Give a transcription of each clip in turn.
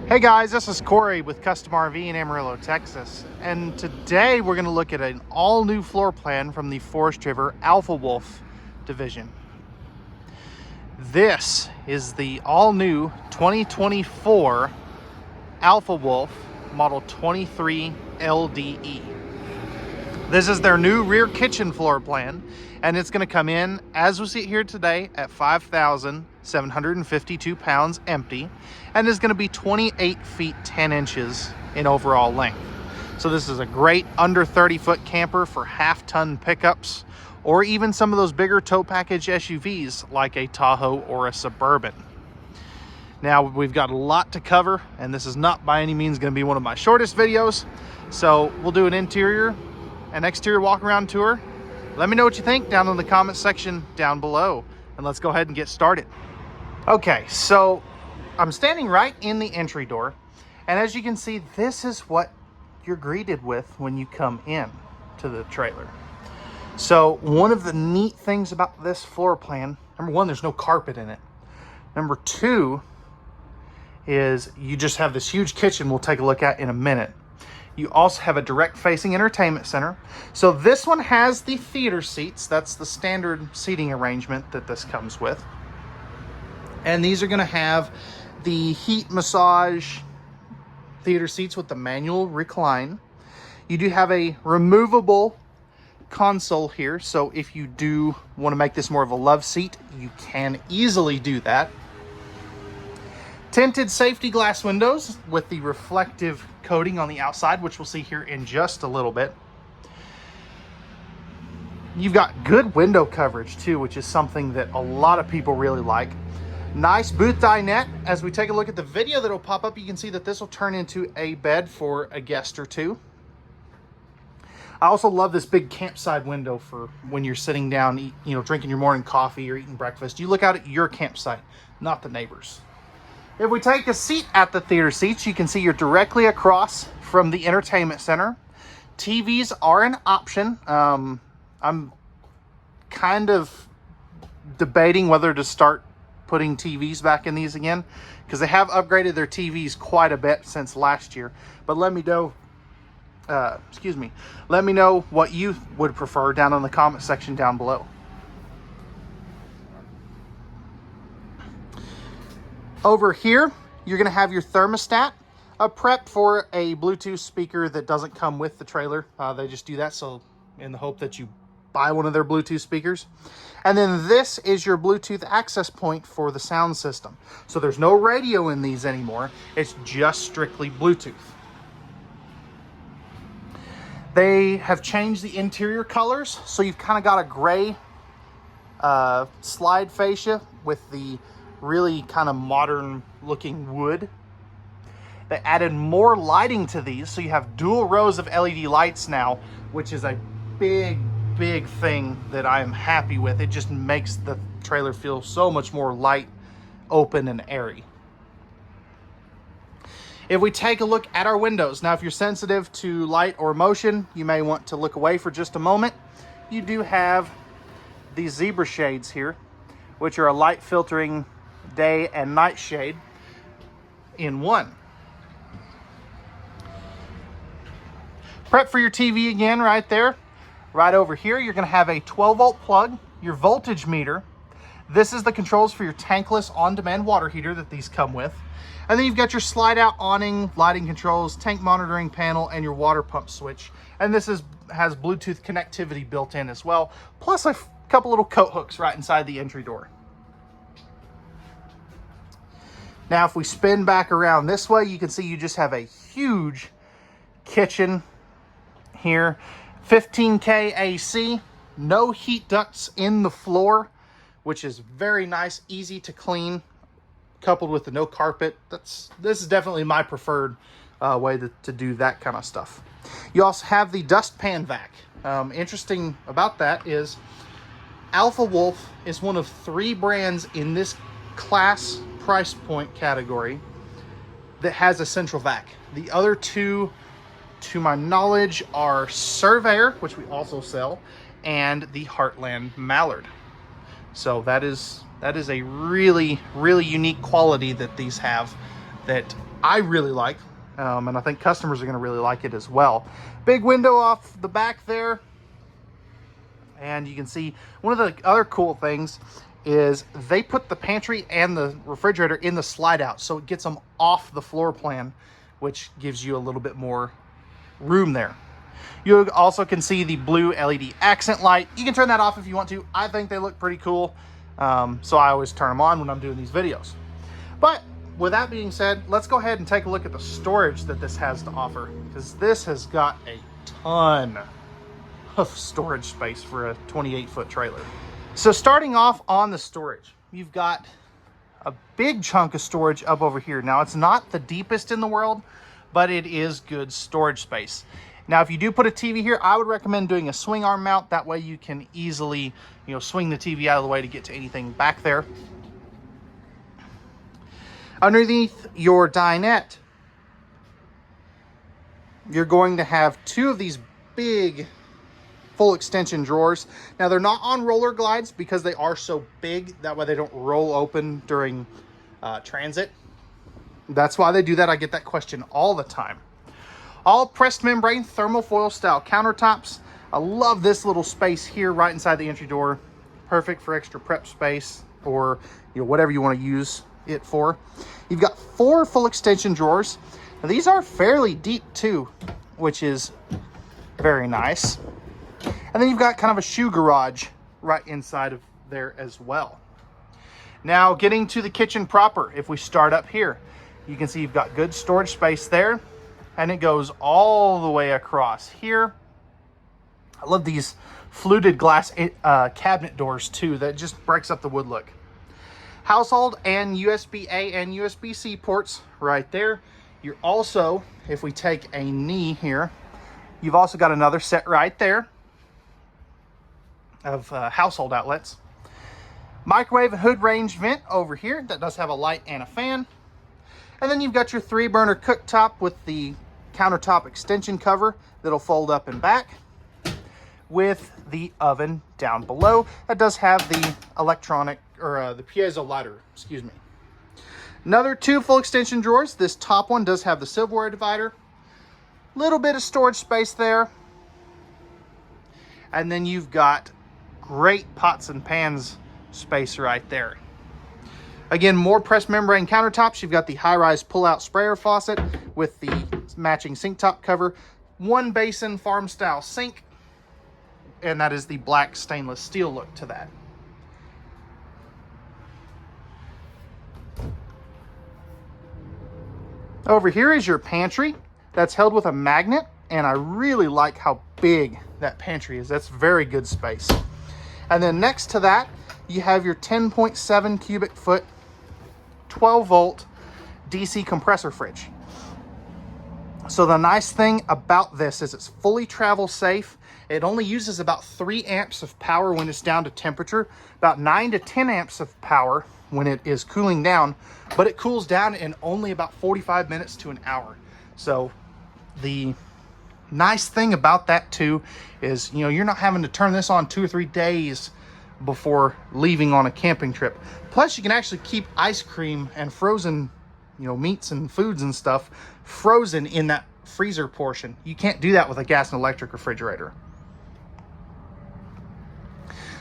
Hey guys, this is Corey with Custom RV in Amarillo, Texas. And today we're going to look at an all-new floor plan from the Forest River Alpha Wolf division. This is the all-new 2024 Alpha Wolf Model 23 LDE. This is their new rear kitchen floor plan, and it's going to come in, as we see it here today, at 5,752 pounds empty, and is going to be 28 feet 10 inches in overall length. So this is a great under 30-foot camper for half-ton pickups, or even some of those bigger tow package SUVs like a Tahoe or a Suburban. Now, we've got a lot to cover, and this is not by any means going to be one of my shortest videos, so we'll do an interior and exterior walk around tour. Let me know what you think down in the comment section down below, and let's go ahead and get started. Okay, so I'm standing right in the entry door, and as you can see, this is what you're greeted with when you come in to the trailer. So one of the neat things about this floor plan, number one, there's no carpet in it. Number two is you just have this huge kitchen we'll take a look at in a minute. You also have a direct facing entertainment center. So this one has the theater seats. That's the standard seating arrangement that this comes with. And these are going to have the heat massage theater seats with the manual recline. You do have a removable console here. So if you do want to make this more of a love seat, you can easily do that. Tinted safety glass windows with the reflective coating on the outside, which we'll see here in just a little bit. You've got good window coverage too, which is something that a lot of people really like. Nice booth dinette. As we take a look at the video that'll pop up, you can see that this will turn into a bed for a guest or two. I also love this big campsite window for when you're sitting down, drinking your morning coffee or eating breakfast. You look out at your campsite, not the neighbors. If we take a seat at the theater seats, you can see you're directly across from the entertainment center. TVs are an option. I'm kind of debating whether to start putting TVs back in these again, because they have upgraded their TVs quite a bit since last year. But let me know, let me know what you would prefer down in the comment section down below. Over here, you're going to have your thermostat, a prep for a Bluetooth speaker that doesn't come with the trailer. They just do that so in the hope that you buy one of their Bluetooth speakers. And then this is your Bluetooth access point for the sound system. So there's no radio in these anymore. It's just strictly Bluetooth. They have changed the interior colors. So you've kind of got a gray slide fascia with the really kind of modern looking wood. They added more lighting to these, so you have dual rows of LED lights now, which is a big thing that I am happy with. It just makes the trailer feel so much more light, open, and airy. If we take a look at our windows, now if you're sensitive to light or motion, you may want to look away for just a moment. You do have these zebra shades here, which are a light filtering day and night shade in one. Prep for your TV again right there. Right over here, you're going to have a 12-volt plug, your voltage meter. This is the controls for your tankless on-demand water heater that these come with. And then you've got your slide-out awning, lighting controls, tank monitoring panel, and your water pump switch. And this has Bluetooth connectivity built in as well, plus a couple little coat hooks right inside the entry door. Now, if we spin back around this way, you can see you just have a huge kitchen here. 15K AC, no heat ducts in the floor, which is very nice, easy to clean, coupled with the no carpet. This is definitely my preferred way to do that kind of stuff. You also have the dustpan vac. Interesting about that is Alpha Wolf is one of 3 brands in this class price point category that has a central vac. The other 2, to my knowledge, are Surveyor, which we also sell, and the Heartland Mallard. So that is a really unique quality that these have that I really like, and I think customers are going to really like it as well. Big window off the back there, and you can see one of the other cool things is they put the pantry and the refrigerator in the slide out, so it gets them off the floor plan, which gives you a little bit more room there. You also can see the blue LED accent light. You can turn that off if you want to. I think they look pretty cool, so I always turn them on when I'm doing these videos. But with that being said, let's go ahead and take a look at the storage that this has to offer, because this has got a ton of storage space for a 28-foot trailer. So starting off on the storage, you've got a big chunk of storage up over here. Now, it's not the deepest in the world, but it is good storage space. Now, if you do put a TV here, I would recommend doing a swing arm mount. That way you can easily, swing the TV out of the way to get to anything back there. Underneath your dinette, you're going to have two of these big full extension drawers. Now, they're not on roller glides because they are so big. That way they don't roll open during transit. That's why they do that. I get that question all the time. All pressed membrane thermofoil style countertops. I love this little space here right inside the entry door. Perfect for extra prep space or whatever you want to use it for. You've got 4 full extension drawers. Now, these are fairly deep too, which is very nice. And then you've got kind of a shoe garage right inside of there as well. Now, getting to the kitchen proper, if we start up here, you can see you've got good storage space there, and it goes all the way across here. I love these fluted glass cabinet doors too. That just breaks up the wood look. Household and USB-A and USB-C ports right there. You're also, if we take a knee here, you've also got another set right there of household outlets. Microwave and hood range vent over here that does have a light and a fan. And then you've got your 3-burner cooktop with the countertop extension cover that'll fold up and back, with the oven down below that does have the electronic or the piezo lighter, excuse me. Another 2 full extension drawers. This top one does have the silverware divider. Little bit of storage space there. And then you've got great pots and pans space right there. Again, more pressed membrane countertops. You've got the high-rise pull-out sprayer faucet with the matching sink top cover. 1 basin farm-style sink, and that is the black stainless steel look to that. Over here is your pantry. That's held with a magnet, and I really like how big that pantry is. That's very good space. And then next to that, you have your 10.7 cubic foot 12-volt DC compressor fridge. So the nice thing about this is it's fully travel safe. It only uses about 3 amps of power when it's down to temperature, about 9 to 10 amps of power when it is cooling down, but it cools down in only about 45 minutes to an hour. So the nice thing about that too is, you're not having to turn this on 2 or 3 days before leaving on a camping trip. Plus, you can actually keep ice cream and frozen, meats and foods and stuff frozen in that freezer portion. You can't do that with a gas and electric refrigerator.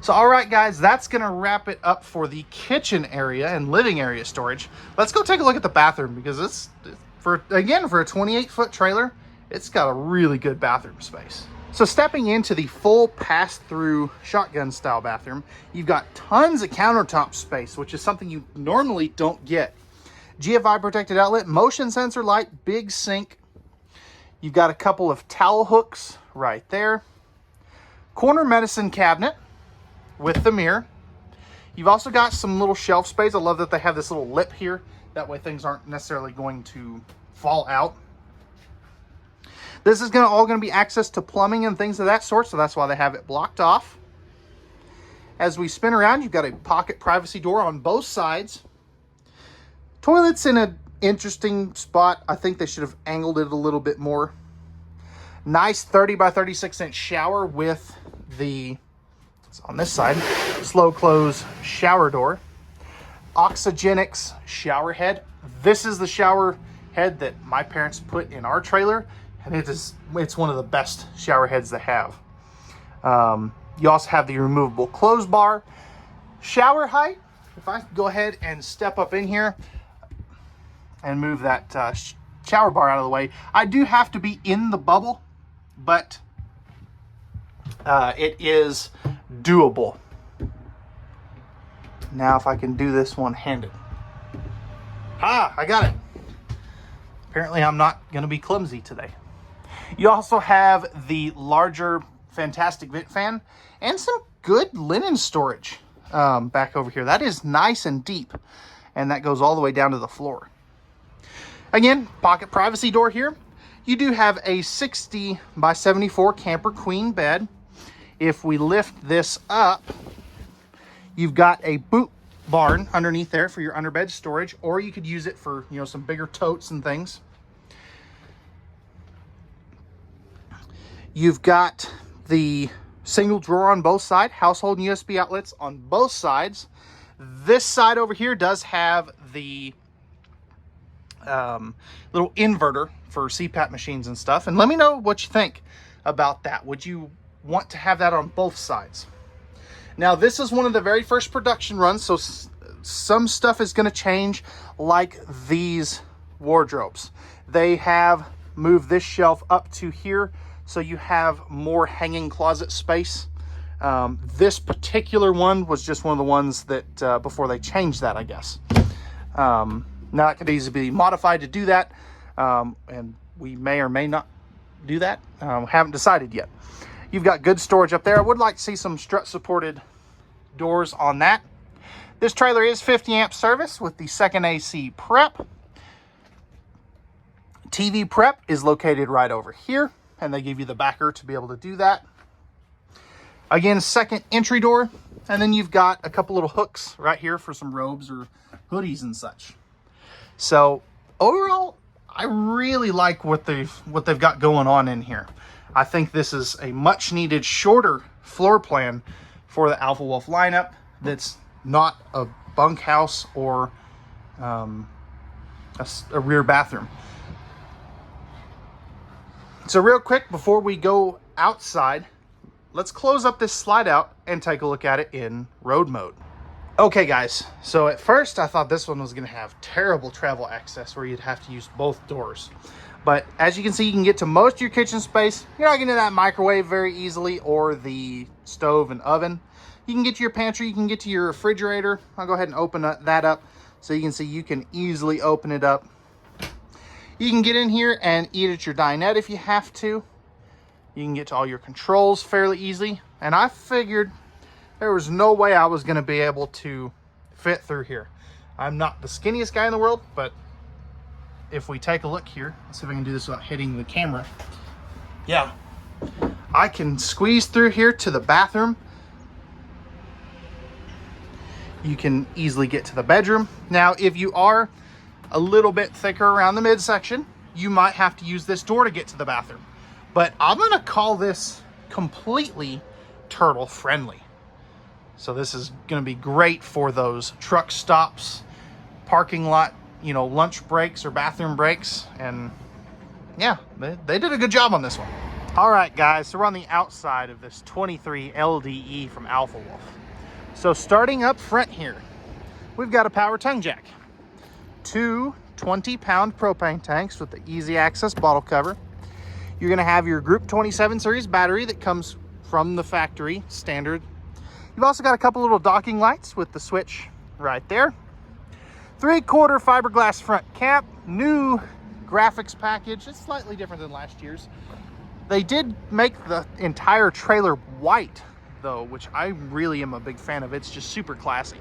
So, all right, guys, that's going to wrap it up for the kitchen area and living area storage. Let's go take a look at the bathroom, because it's for a 28-foot trailer, it's got a really good bathroom space. So stepping into the full pass-through shotgun style bathroom, you've got tons of countertop space, which is something you normally don't get. GFI protected outlet, motion sensor light, big sink. You've got a couple of towel hooks right there. Corner medicine cabinet with the mirror. You've also got some little shelf space. I love that they have this little lip here. That way things aren't necessarily going to fall out. This is all going to be access to plumbing and things of that sort, so that's why they have it blocked off. As we spin around, you've got a pocket privacy door on both sides. Toilet's in an interesting spot. I think they should have angled it a little bit more. Nice 30 by 36 inch shower with the, it's on this side, slow close shower door. Oxygenics shower head. This is the shower head that my parents put in our trailer, and it's one of the best shower heads they have. You also have the removable clothes bar. Shower height, if I go ahead and step up in here and move that shower bar out of the way, I do have to be in the bubble, but it is doable. Now if I can do this one-handed. I got it. Apparently I'm not going to be clumsy today. You also have the larger Fantastic vent fan and some good linen storage back over here. That is nice and deep, and that goes all the way down to the floor. Again, pocket privacy door here. You do have a 60 by 74 camper queen bed. If we lift this up, you've got a boot barn underneath there for your underbed storage, or you could use it for, you know, some bigger totes and things. You've got the single drawer on both sides, household and USB outlets on both sides. This side over here does have the little inverter for CPAP machines and stuff. And let me know what you think about that. Would you want to have that on both sides? Now, this is one of the very first production runs, so some stuff is going to change, like these wardrobes. They have moved this shelf up to here, so you have more hanging closet space. This particular one was just one of the ones that before they changed that, I guess. Now it could easily be modified to do that, and we may or may not do that. Haven't decided yet. You've got good storage up there. I would like to see some strut supported doors on that. This trailer is 50 amp service with the second AC prep. TV prep is located right over here, and they give you the backer to be able to do that. Again, second entry door, and then you've got a couple little hooks right here for some robes or hoodies and such. So overall, I really like what they've got going on in here. I think this is a much needed shorter floor plan for the Alpha Wolf lineup that's not a bunkhouse or a rear bathroom. So real quick, before we go outside, let's close up this slide out and take a look at it in road mode. Okay guys, so at first I thought this one was going to have terrible travel access where you'd have to use both doors. But as you can see, you can get to most of your kitchen space. You're not getting to that microwave very easily, or the stove and oven. You can get to your pantry, you can get to your refrigerator. I'll go ahead and open that up so you can see you can easily open it up. You can get in here and eat at your dinette if you have to. You can get to all your controls fairly easily. And I figured there was no way I was going to be able to fit through here. I'm not the skinniest guy in the world, but if we take a look here, let's see if I can do this without hitting the camera. Yeah, I can squeeze through here to the bathroom. You can easily get to the bedroom. Now, if you are a little bit thicker around the midsection, you might have to use this door to get to the bathroom. But I'm gonna call this completely turtle friendly. So this is gonna be great for those truck stops, parking lot, you know, lunch breaks or bathroom breaks. And yeah, they did a good job on this one. All right, guys, so we're on the outside of this 23 LDE from Alpha Wolf. So starting up front here, we've got a power tongue jack, two 20-pound propane tanks with the easy access bottle cover. You're gonna have your Group 27 series battery that comes from the factory standard. You've also got a couple little docking lights with the switch right there. 3/4 fiberglass front cap, new graphics package. It's slightly different than last year's. They did make the entire trailer white though, which I really am a big fan of. It's just super classy.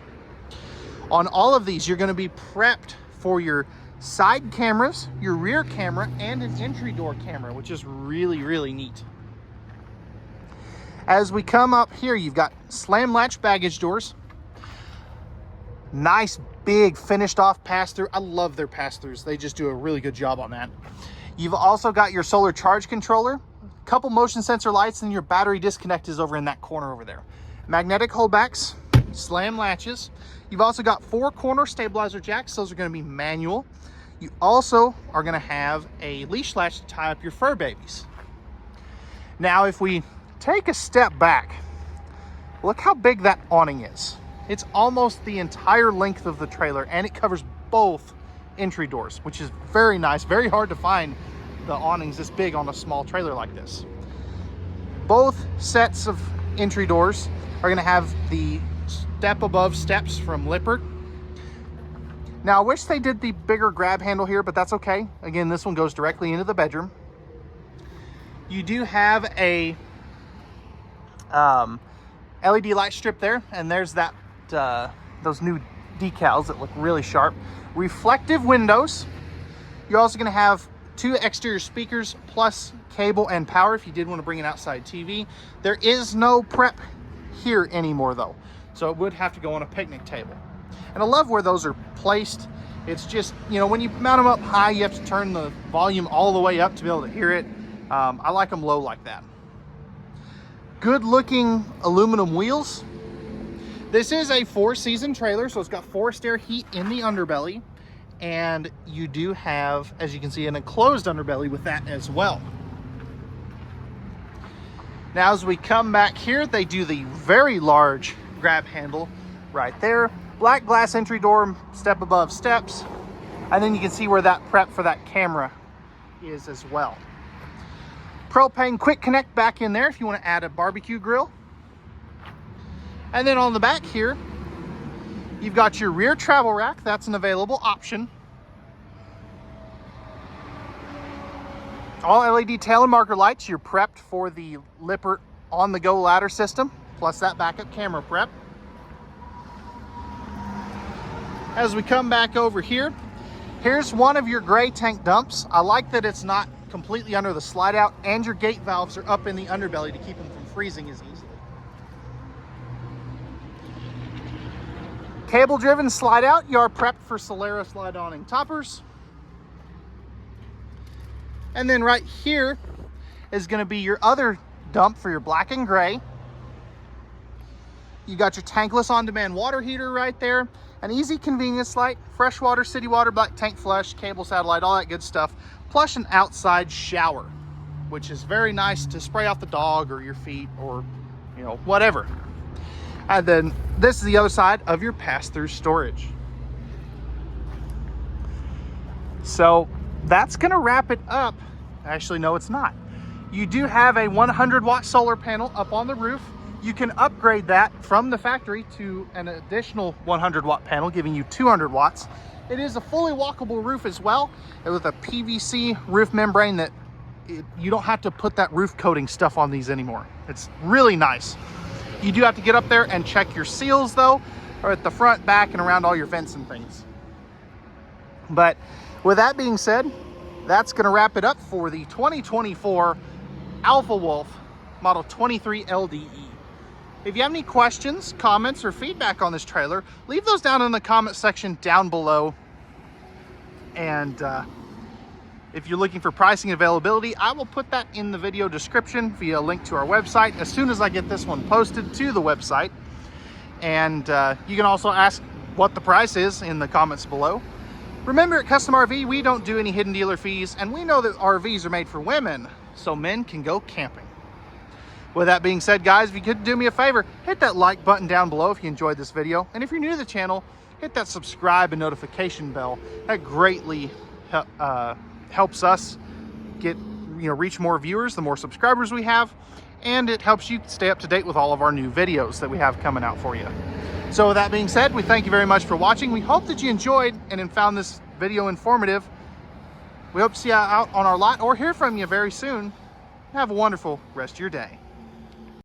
On all of these, you're going to be prepped for your side cameras, your rear camera, and an entry door camera, which is really, really neat. As we come up here, you've got slam latch baggage doors. Nice, big, finished off pass-through. I love their pass-throughs. They just do a really good job on that. You've also got your solar charge controller, couple motion sensor lights, and your battery disconnect is over in that corner over there. Magnetic holdbacks, slam latches. You've also got 4 corner stabilizer jacks. Those are going to be manual. You also are going to have a leash latch to tie up your fur babies. Now, if we take a step back, look how big that awning is. It's almost the entire length of the trailer, and it covers both entry doors, which is very nice. Very hard to find the awnings this big on a small trailer like this. Both sets of entry doors are going to have the step above steps from Lippert. Now, I wish they did the bigger grab handle here, but that's okay. Again, this one goes directly into the bedroom. You do have a LED light strip there, and there's that those new decals that look really sharp. Reflective windows. You're also going to have 2 exterior speakers plus cable and power if you did want to bring an outside TV. There is no prep here anymore though, so it would have to go on a picnic table. And I love where those are placed. It's just, you know, when you mount them up high, you have to turn the volume all the way up to be able to hear it. I like them low like that. Good looking aluminum wheels. This is a 4-season trailer, so it's got forced air heat in the underbelly. And you do have, as you can see, an enclosed underbelly with that as well. Now, as we come back here, they do the very large grab handle right there. Black glass entry door, step above steps. And then you can see where that prep for that camera is as well. Propane quick connect back in there if you want to add a barbecue grill. And then on the back here, you've got your rear travel rack. That's an available option. All LED tail and marker lights. You're prepped for the Lippert on-the-go ladder system, plus that backup camera prep. As we come back over here, here's one of your gray tank dumps. I like that it's not completely under the slide out, and your gate valves are up in the underbelly to keep them from freezing as easily. Cable driven slide out. You are prepped for Solera slide awning toppers. And then right here is going to be your other dump for your black and gray. You got your tankless on-demand water heater right there. An easy convenience light, freshwater, city water, black tank flush, cable satellite, all that good stuff. Plus an outside shower, which is very nice to spray off the dog or your feet or, you know, whatever. And then this is the other side of your pass-through storage. So that's going to wrap it up. Actually, no, it's not. You do have a 100-watt solar panel up on the roof. You can upgrade that from the factory to an additional 100-watt panel, giving you 200 watts. It is a fully walkable roof as well, with a PVC roof membrane that you don't have to put that roof coating stuff on these anymore. It's really nice. You do have to get up there and check your seals though, or at the front, back, and around all your vents and things. But with that being said, that's going to wrap it up for the 2024 Alpha Wolf Model 23 LDE. If you have any questions, comments, or feedback on this trailer, leave those down in the comment section down below. And if you're looking for pricing and availability, I will put that in the video description via a link to our website as soon as I get this one posted to the website. And you can also ask what the price is in the comments below. Remember, at Custom RV, we don't do any hidden dealer fees, and we know that RVs are made for women, so men can go camping. With that being said, guys, if you could do me a favor, hit that like button down below if you enjoyed this video. And if you're new to the channel, hit that subscribe and notification bell. That greatly helps us get, reach more viewers, the more subscribers we have. And it helps you stay up to date with all of our new videos that we have coming out for you. So with that being said, we thank you very much for watching. We hope that you enjoyed and found this video informative. We hope to see you out on our lot or hear from you very soon. Have a wonderful rest of your day.